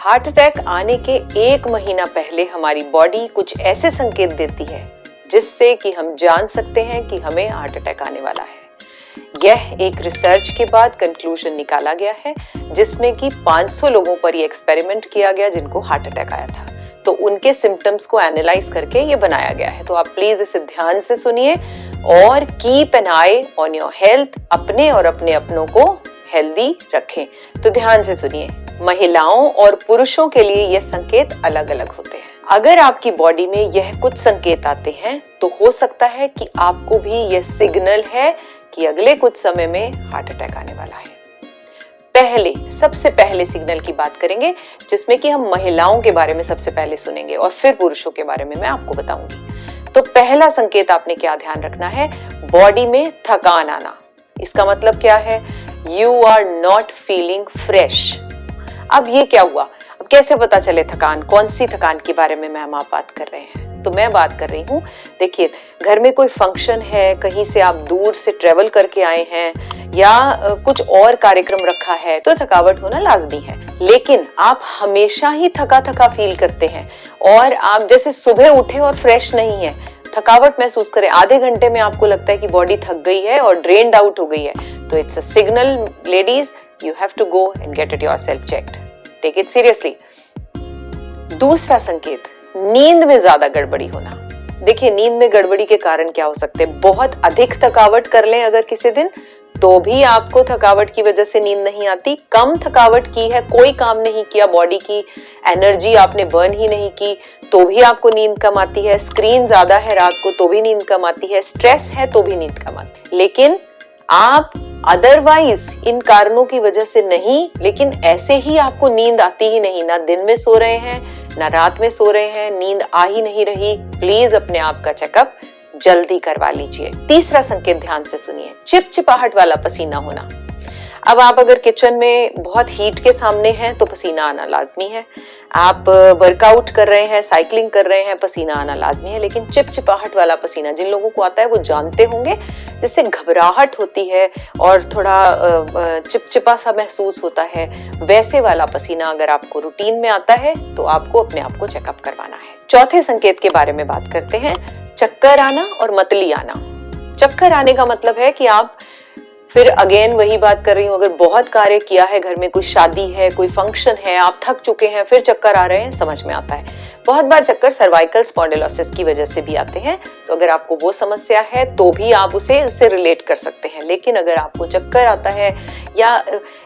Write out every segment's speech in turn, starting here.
Heart attack आने के 1 महीना पहले हमारी बॉडी कुछ ऐसे संकेत देती है जिससे कि हम जान सकते हैं कि हमें हार्ट अटैक आने वाला है। यह एक रिसर्च के बाद कंक्लूजन निकाला गया है जिसमें कि 500 लोगों पर ये एक्सपेरिमेंट किया गया जिनको हार्ट अटैक आया था। तो उनके सिम्टम्स को एनालाइज करके ये बनाया गया है। तो आप प्लीज इसे ध्यान से सुनिए और keep an I on your health, अपने और अपने अपनों को हेल्दी रखें। तो ध्यान से सुनिए, महिलाओं और पुरुषों के लिए यह संकेत अलग अलग होते हैं। अगर आपकी बॉडी में यह कुछ संकेत आते हैं तो हो सकता है कि आपको भी यह सिग्नल है कि अगले कुछ समय में हार्ट अटैक आने वाला है। सबसे पहले सिग्नल की बात करेंगे जिसमें कि हम महिलाओं के बारे में सबसे पहले सुनेंगे और फिर पुरुषों के बारे में मैं आपको बताऊंगी। तो पहला संकेत आपने क्या ध्यान रखना है, बॉडी में थकान आना। इसका मतलब क्या है, you are not feeling fresh. अब ये क्या हुआ, अब कैसे पता चले थकान, कौन सी थकान के बारे में मैम आप बात कर रहे हैं? तो मैं बात कर रही हूँ, देखिए घर में कोई फंक्शन है, कहीं से आप दूर से ट्रेवल करके आए हैं या कुछ और कार्यक्रम रखा है तो थकावट होना लाजमी है। लेकिन आप हमेशा ही थका थका फील करते हैं और आप जैसे सुबह उठे और फ्रेश नहीं है, थकावट महसूस करें, आधे घंटे में आपको लगता है कि बॉडी थक गई है और ड्रेन्ड आउट हो गई है, तो it's a signal ladies, you have to go and get it yourself checked, take it seriously. दूसरा संकेत, नींद में ज्यादा गड़बड़ी होना। देखिए नींद में गड़बड़ी के कारण क्या हो सकते हैं, बहुत अधिक थकावट कर लें अगर किसी दिन तो भी आपको थकावट की वजह से नींद नहीं आती, कम थकावट की है, कोई काम नहीं किया, बॉडी की एनर्जी आपने बर्न ही नहीं की तो भी आपको नींद कम आती है, स्क्रीन ज्यादा है रात को तो भी नींद कम आती है, स्ट्रेस है तो भी नींद कम आती है। लेकिन आप अदरवाइज इन कारणों की वजह से नहीं, लेकिन ऐसे ही आपको नींद आती ही नहीं, ना दिन में सो रहे हैं ना रात में सो रहे हैं, नींद आ ही नहीं रही, प्लीज अपने आप का चेकअप जल्दी करवा लीजिए। तीसरा संकेत ध्यान से सुनिए, चिपचिपाहट वाला पसीना होना। अब आप अगर किचन में बहुत हीट के सामने हैं तो पसीना आना लाजमी है, आप वर्कआउट कर रहे हैं, साइकिलिंग कर रहे हैं, पसीना आना लाजमी है। लेकिन चिपचिपाहट वाला पसीना जिन लोगों को आता है वो जानते होंगे, जिससे घबराहट होती है और थोड़ा चिपचिपा सा महसूस होता है, वैसे वाला पसीना अगर आपको रूटीन में आता है तो आपको अपने आप को चेकअप करवाना है। चौथे संकेत के बारे में बात करते हैं, चक्कर आना और मतली आना। चक्कर आने का मतलब है कि आप, फिर अगेन वही बात कर रही हूँ, अगर बहुत कार्य किया है, घर में कोई शादी है, कोई फंक्शन है, आप थक चुके हैं, फिर चक्कर आ रहे हैं, समझ में आता है। बहुत बार चक्कर सर्वाइकल स्पॉन्डिलोसिस की वजह से भी आते हैं, तो अगर आपको वो समस्या है तो भी आप उससे रिलेट कर सकते हैं। लेकिन अगर आपको चक्कर आता है या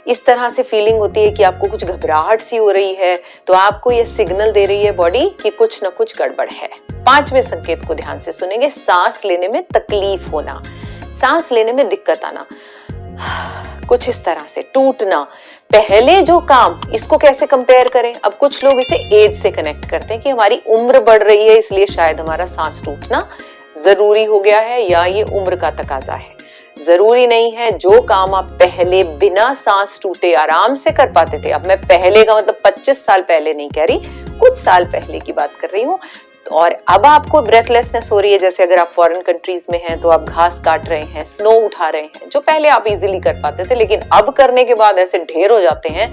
इस तरह से फीलिंग होती है कि आपको कुछ घबराहट सी हो रही है, तो आपको ये सिग्नल दे रही है बॉडी कि कुछ न कुछ गड़बड़ है। पांचवें संकेत को ध्यान से सुनेंगे, सांस लेने में तकलीफ होना, सांस लेने में दिक्कत आना, कुछ इस तरह से टूटना। पहले जो काम, इसको कैसे कंपेयर करें, अब कुछ लोग इसे एज से कनेक्ट करते हैं कि हमारी उम्र बढ़ रही है इसलिए शायद हमारा सांस टूटना जरूरी हो गया है या ये उम्र का तकाजा है। जरूरी नहीं है, जो काम आप पहले बिना सांस टूटे आराम से कर पाते थे, अब मैं पहले का मतलब 25 साल पहले नहीं कह रही, कुछ साल पहले की बात कर रही हूँ, और अब आपको ब्रेथलेसनेस हो रही है, जैसे अगर आप फॉरेन कंट्रीज में हैं तो आप घास काट रहे हैं, स्नो उठा रहे हैं, जो पहले आप इजीली कर पाते थे लेकिन अब करने के बाद ऐसे ढेर हो जाते हैं,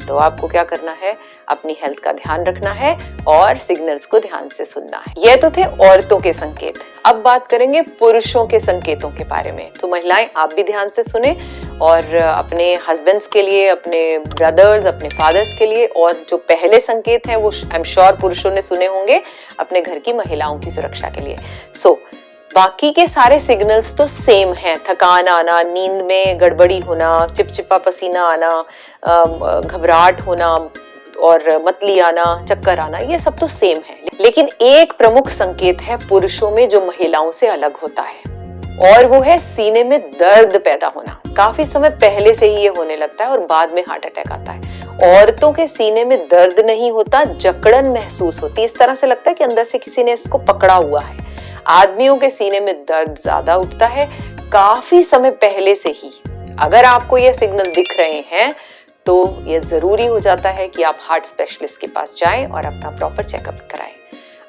तो आपको क्या करना है, अपनी हेल्थ का ध्यान रखना है और सिग्नल्स को ध्यान से सुनना है। ये तो थे औरतों के संकेत। अब बात करेंगे पुरुषों के संकेतों के बारे में। तो महिलाएं आप भी ध्यान से सुने और अपने हस्बैंड्स के लिए, अपने ब्रदर्स, अपने फादर्स के लिए, और जो पहले संकेत हैं वो आई एम श्योर पुरुषों ने सुने होंगे अपने घर की महिलाओं की सुरक्षा के लिए। बाकी के सारे सिग्नल्स तो सेम हैं, थकान आना, नींद में गड़बड़ी होना, चिपचिपा पसीना आना, घबराहट होना और मतली आना, चक्कर आना, ये सब तो सेम है। लेकिन एक प्रमुख संकेत है पुरुषों में जो महिलाओं से अलग होता है और वो है सीने में दर्द पैदा होना। काफी समय पहले से ही ये होने लगता है और बाद में हार्ट अटैक आता है। औरतों के सीने में दर्द नहीं होता, जकड़न महसूस होती है, इस तरह से लगता है कि अंदर से किसी ने इसको पकड़ा हुआ है। आदमियों के सीने में दर्द ज्यादा उठता है काफी समय पहले से ही। अगर आपको ये सिग्नल दिख रहे हैं तो ये जरूरी हो जाता है कि आप हार्ट स्पेशलिस्ट के पास जाएं और अपना प्रॉपर चेकअप कराएं।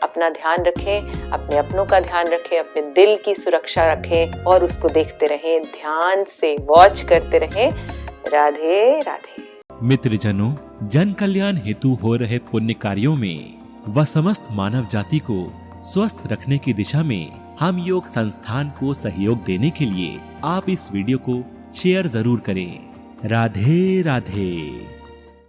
अपना ध्यान रखें, अपने अपनों का ध्यान रखें, अपने दिल की सुरक्षा रखें और उसको देखते रहें, ध्यान से वॉच करते रहें। राधे राधे। मित्रजनों, जन कल्याण हेतु हो रहे पुण्य कार्यों में व समस्त मानव जाति को स्वस्थ रखने की दिशा में हम योग संस्थान को सहयोग देने के लिए आप इस वीडियो को शेयर जरूर करें। राधे राधे।